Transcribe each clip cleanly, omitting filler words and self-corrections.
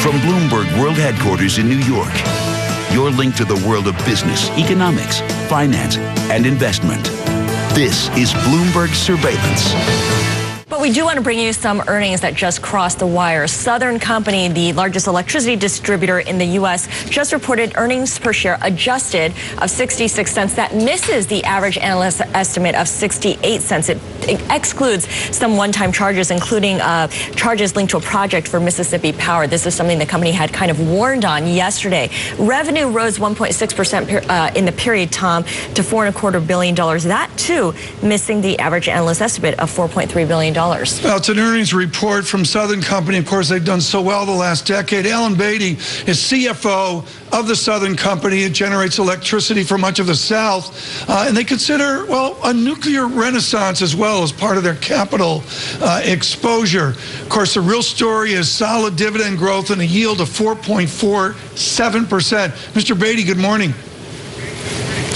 From Bloomberg World Headquarters in New York, your link to the world of business, economics, finance, and investment. This is Bloomberg Surveillance. But we do want to bring you some earnings that just crossed the wire. Southern Company, the largest electricity distributor in the U.S., just reported earnings per share adjusted of 66 cents. That misses the average analyst estimate of 68 cents. It excludes some one-time charges, including charges linked to a project for Mississippi Power. This is something the company had kind of warned on yesterday. Revenue rose 1.6% in the period, Tom, to $4.25 billion. That, too, missing the average analyst estimate of $4.3 billion. Well, it's an earnings report from Southern Company. Of course, they've done so well the last decade. Alan Beattie is CFO of the Southern Company. It generates electricity for much of the South. And they consider, well, a nuclear renaissance as well as part of their capital exposure. Of course, the real story is solid dividend growth and a yield of 4.47%. Mr. Beattie, good morning.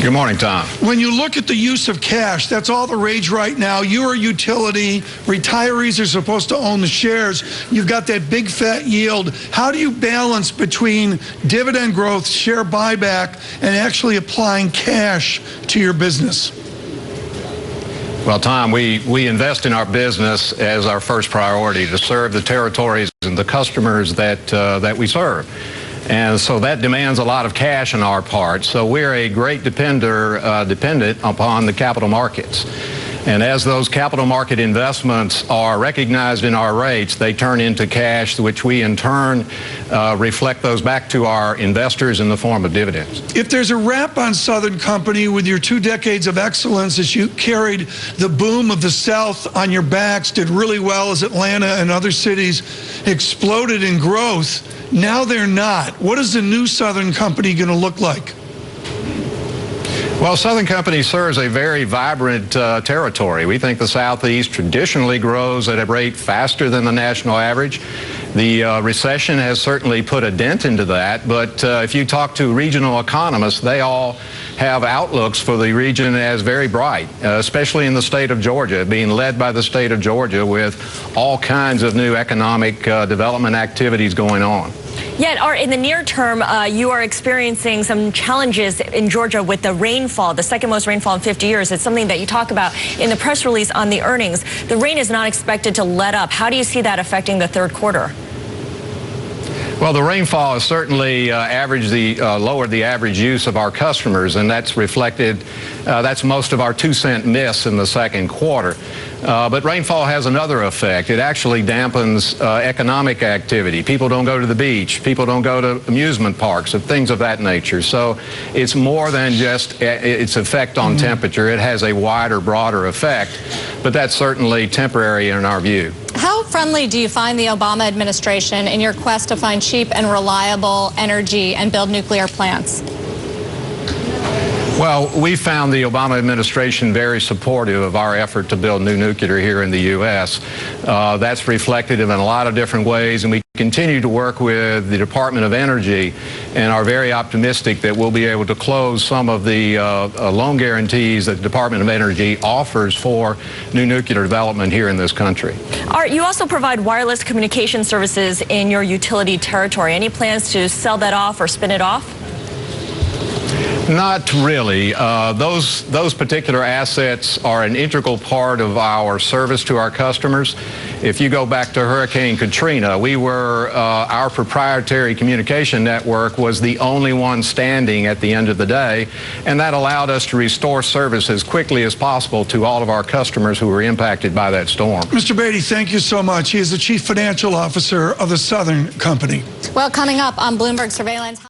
Good morning, Tom. When you look at the use of cash, that's all the rage right now. You're a utility. Retirees are supposed to own the shares. You've got that big fat yield. How do you balance between dividend growth, share buyback, and actually applying cash to your business? Well, Tom, we invest in our business as our first priority to serve the territories and the customers that we serve. And so that demands a lot of cash on our part. So we're a great dependent upon the capital markets. And as those capital market investments are recognized in our rates, they turn into cash, which we in turn reflect those back to our investors in the form of dividends. If there's a wrap on Southern Company with your 2 decades of excellence as you carried the boom of the South on your backs, did really well as Atlanta and other cities exploded in growth, now they're not. What is the new Southern Company going to look like? Well, Southern Company serves a very vibrant territory. We think the Southeast traditionally grows at a rate faster than the national average. The recession has certainly put a dent into that, but if you talk to regional economists, they all have outlooks for the region as very bright, especially in the state of Georgia, being led by the state of Georgia with all kinds of new economic development activities going on. Yet, in the near term, you are experiencing some challenges in Georgia with the rainfall, the second most rainfall in 50 years. It's something that you talk about in the press release on the earnings. The rain is not expected to let up. How do you see that affecting the third quarter? Well, the rainfall has certainly lowered the average use of our customers, and that's reflected, that's most of our 2-cent miss in the second quarter. But rainfall has another effect. It actually dampens economic activity. People don't go to the beach. People don't go to amusement parks and things of that nature. So it's more than just its effect on temperature. It has a wider, broader effect, but that's certainly temporary in our view. How friendly do you find the Obama administration in your quest to find cheap and reliable energy and build nuclear plants? Well, we found the Obama administration very supportive of our effort to build new nuclear here in the U.S. That's reflected in a lot of different ways, and we continue to work with the Department of Energy and are very optimistic that we'll be able to close some of the loan guarantees that the Department of Energy offers for new nuclear development here in this country. Art, you also provide wireless communication services in your utility territory. Any plans to sell that off or spin it off? Not really. Those particular assets are an integral part of our service to our customers. If you go back to Hurricane Katrina, our proprietary communication network was the only one standing at the end of the day, and that allowed us to restore service as quickly as possible to all of our customers who were impacted by that storm. Mr. Beattie, thank you so much. He is the Chief Financial Officer of the Southern Company. Well, coming up on Bloomberg Surveillance.